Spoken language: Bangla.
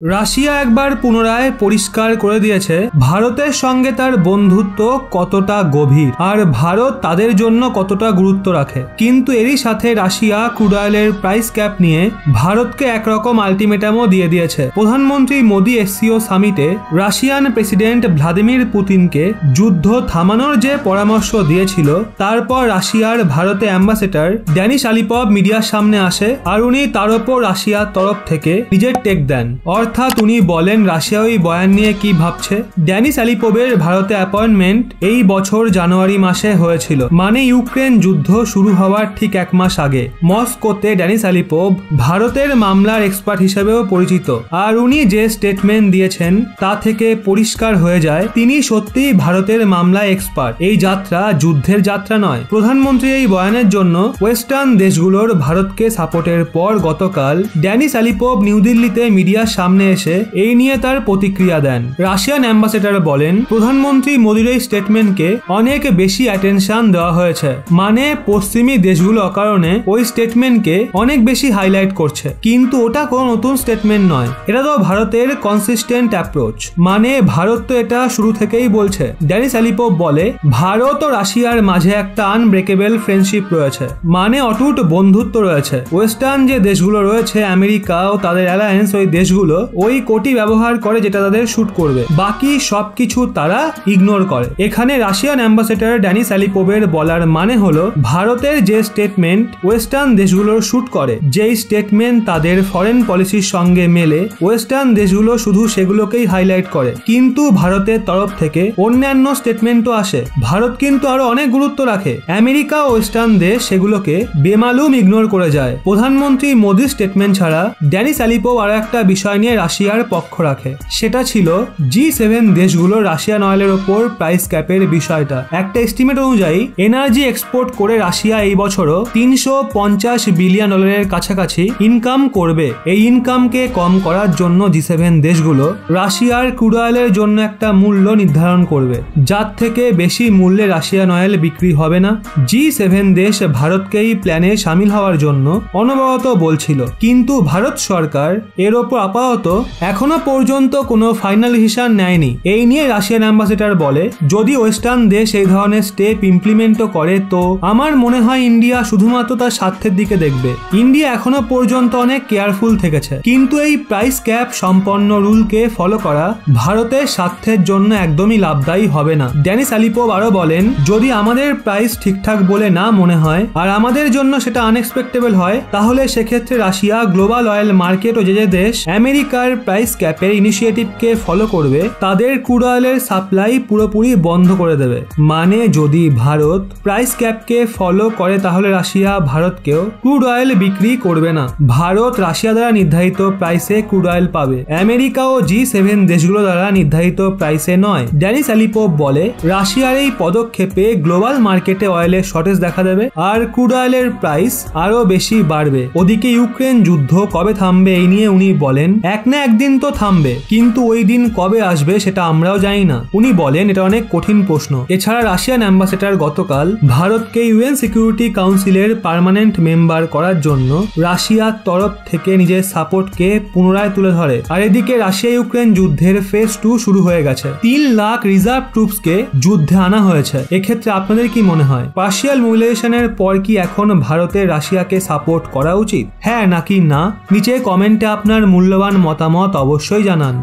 রাশিয়া একবার পুনরায় পরিষ্কার করে দিয়েছে ভারতের সঙ্গে তার বন্ধুত্ব কতটা গভীর আর ভারত তাদের জন্য কতটা গুরুত্ব রাখে। কিন্তু এরই সাথে রাশিয়া ক্রুড অয়েলের প্রাইস ক্যাপ নিয়ে ভারতকে একরকম আলটিমেটামও দিয়ে দিয়েছে। প্রধানমন্ত্রী মোদি এসসিও সামিটে রাশিয়ান প্রেসিডেন্ট ভ্লাদিমির পুতিনকে যুদ্ধ থামানোর যে পরামর্শ দিয়েছিল, তারপর রাশিয়ার ভারতে অ্যাম্বাসেডর ড্যানিস আলিপভ মিডিয়ার সামনে আসে আর উনি তার ওপর রাশিয়ার তরফ থেকে নিজের টেক দেন। অর্থাৎ উনি বলেন রাশিয়া ওই বয়ান নিয়ে কি ভাবছে। ড্যানিস আলিপভের ভারতে অ্যাপয়েন্টমেন্ট এই বছর জানুয়ারি মাসে হয়েছিল, মানে ইউক্রেন যুদ্ধ শুরু হওয়ার ঠিক এক মাস আগে। মস্কোতে ড্যানিস আলিপভ ভারতের মামলার এক্সপার্ট হিসেবেও পরিচিত, আর উনি যে স্টেটমেন্ট দিয়েছেন তা থেকে পরিষ্কার হয়ে যায় তিনি সত্যিই ভারতের মামলায় এক্সপার্ট। এই যাত্রা যুদ্ধের যাত্রা নয়। প্রধানমন্ত্রী এই বয়ানের জন্য ওয়েস্টার্ন দেশগুলোর ভারতকে সাপোর্টের পর গতকাল ড্যানিস আলিপভ নিউ দিল্লিতে মিডিয়ার সামনে এসে এই নিয়ে তার প্রতিক্রিয়া দেন। রাশিয়ান অ্যাম্বাসেডর বলেন প্রধানমন্ত্রী মোদির এই স্টেটমেন্টকে অনেক বেশি অ্যাটেনশন দেওয়া হয়েছে, মানে পশ্চিমী দেশগুলো কারণে ওই স্টেটমেন্টকে অনেক বেশি হাইলাইট করছে, কিন্তু ওটা কোনো নতুন স্টেটমেন্ট নয়, এটা তো ভারতের কনসিস্টেন্ট অ্যাপ্রোচ। মানে ভারত তো এটা শুরু থেকেই বলছে। ড্যানিস আলিপভ বলে ভারত ও রাশিয়ার মাঝে একটা আনব্রেকেবল ফ্রেন্ডশিপ রয়েছে, মানে অটুট বন্ধুত্ব রয়েছে। ওয়েস্টার্ন যে দেশগুলো রয়েছে, আমেরিকা ও তাদের অ্যালায়েন্স, ওই দেশগুলো ওই কোটি ব্যবহার করে যেটা তাদের শুট করবে, বাকি সবকিছু তারা ইগনোর করে। এখানে রাশিয়ান অ্যাম্বাসেডর ড্যানিস আলিপভের বলার মানে হলো ভারতের যে স্টেটমেন্ট ওয়েস্টার্ন দেশগুলোর শুট করে, যেই স্টেটমেন্ট তাদের ফরেন পলিসির সঙ্গে মেলে, ওয়েস্টার্ন দেশগুলো শুধু সেগুলোকেই হাইলাইট করে, কিন্তু ভারতের তরফ থেকে অন্যান্য স্টেটমেন্টও আসে। ভারত কিন্তু আরো অনেক গুরুত্ব রাখে। আমেরিকা ও ওয়েস্টার্ন দেশ সেগুলোকে বেমালুম ইগনোর করে যায়। প্রধানমন্ত্রী মোদির স্টেটমেন্ট ছাড়া ড্যানিস আলিপভ আরো একটা বিষয় নিয়ে রাশিয়ার পক্ষ রাখে, সেটা ছিল G7 দেশগুলো রাশিয়ান অয়েলের ওপর প্রাইস ক্যাপের বিষয়টা। একটা এস্টিমেট অনুযায়ী এনার্জি এক্সপোর্ট করে রাশিয়া এই বছরও $350 বিলিয়ন কাছাকাছি ইনকাম করবে। এই ইনকামকে কম করার জন্য G7 দেশগুলো রাশিয়ার ক্রুড অয়েলের জন্য একটা মূল্য নির্ধারণ করবে, যার থেকে বেশি মূল্যে রাশিয়ান অয়েল বিক্রি হবে না। G7 দেশ ভারতকেই প্ল্যানে সামিল হওয়ার জন্য অনবরত বলছিল, কিন্তু ভারত সরকার এর ওপর আপাতত এখনো পর্যন্ত কোনো ফাইনাল ডিসিশন নেয়নি। এই নিয়ে রাশিয়ান অ্যাম্বাসেডর বলে যদি ওয়েস্টার্ন দেশ এই ধরনের স্টেপ ইমপ্লিমেন্টও করে, তো আমার মনে হয় ইন্ডিয়া শুধুমাত্র তার স্বার্থের দিকে দেখবে। ইন্ডিয়া এখনো পর্যন্ত অনেক কেয়ারফুল থেকেছে, কিন্তু এই প্রাইস ক্যাপ সম্পন্ন রুলকে ফলো করা ভারতের স্বার্থের জন্য একদমই লাভদায়ী হবে না। ড্যানিস আলিপভ আরো বলেন যদি আমাদের প্রাইস ঠিকঠাক বলে না মনে হয় আর আমাদের জন্য সেটা আনএক্সপেক্টেবল হয়, তাহলে সেক্ষেত্রে রাশিয়া গ্লোবাল অয়েল মার্কেট ও যে দেশ আমেরিকার প্রাইস ক্যাপের ইনিশিয়েটিভকে ফলো করবে তাদের ক্রুড অয়েলের সাপ্লাই পুরোপুরি বন্ধ করে দেবে। মানে যদি ভারত প্রাইস ক্যাপকে ফলো করে তাহলে রাশিয়া ভারতকেও ক্রুড অয়েল বিক্রি করবে না। ভারত রাশিয়া দ্বারা নির্ধারিত প্রাইসে ক্রুড অয়েল পাবে, আমেরিকা ও G7 দেশগুলো দ্বারা নির্ধারিত প্রাইসে নয়। ড্যানিস আলিপভ বলে রাশিয়ার এই পদক্ষেপে গ্লোবাল মার্কেটে অয়েলের শর্টেজ দেখা দেবে আর ক্রুড অয়েলের প্রাইস আরো বেশি বাড়বে। ওদিকে ইউক্রেন যুদ্ধ কবে থামবে এই নিয়ে উনি বলেন এক না একদিন তো থামবে, কিন্তু ওই দিন কবে আসবে সেটা আমরাও জানি না। উনি বলেন এটা অনেক কঠিন প্রশ্ন। এছাড়া রাশিয়ান অ্যাম্বাসেডর গতকাল ভারতকে UN সিকিউরিটি কাউন্সিলের পার্মানেন্ট মেম্বার করার জন্য রাশিয়ার তরফ থেকে নিজের সাপোর্টকে পুনরায় তুলে ধরে। আর এদিকে রাশিয়া ইউক্রেন যুদ্ধের ফেজ 2 শুরু হয়ে গেছে। 3 লাখ রিজার্ভ ট্রুপসকে যুদ্ধে আনা হয়েছে। এক্ষেত্রে আপনাদের কি মনে হয় পার্শিয়াল মোবিলাইজেশনের পর কি এখন ভারতের রাশিয়াকে সাপোর্ট করা উচিত, হ্যাঁ নাকি না? নিচে কমেন্টে আপনার মূল্যবান মতামত অবশ্যই জানান।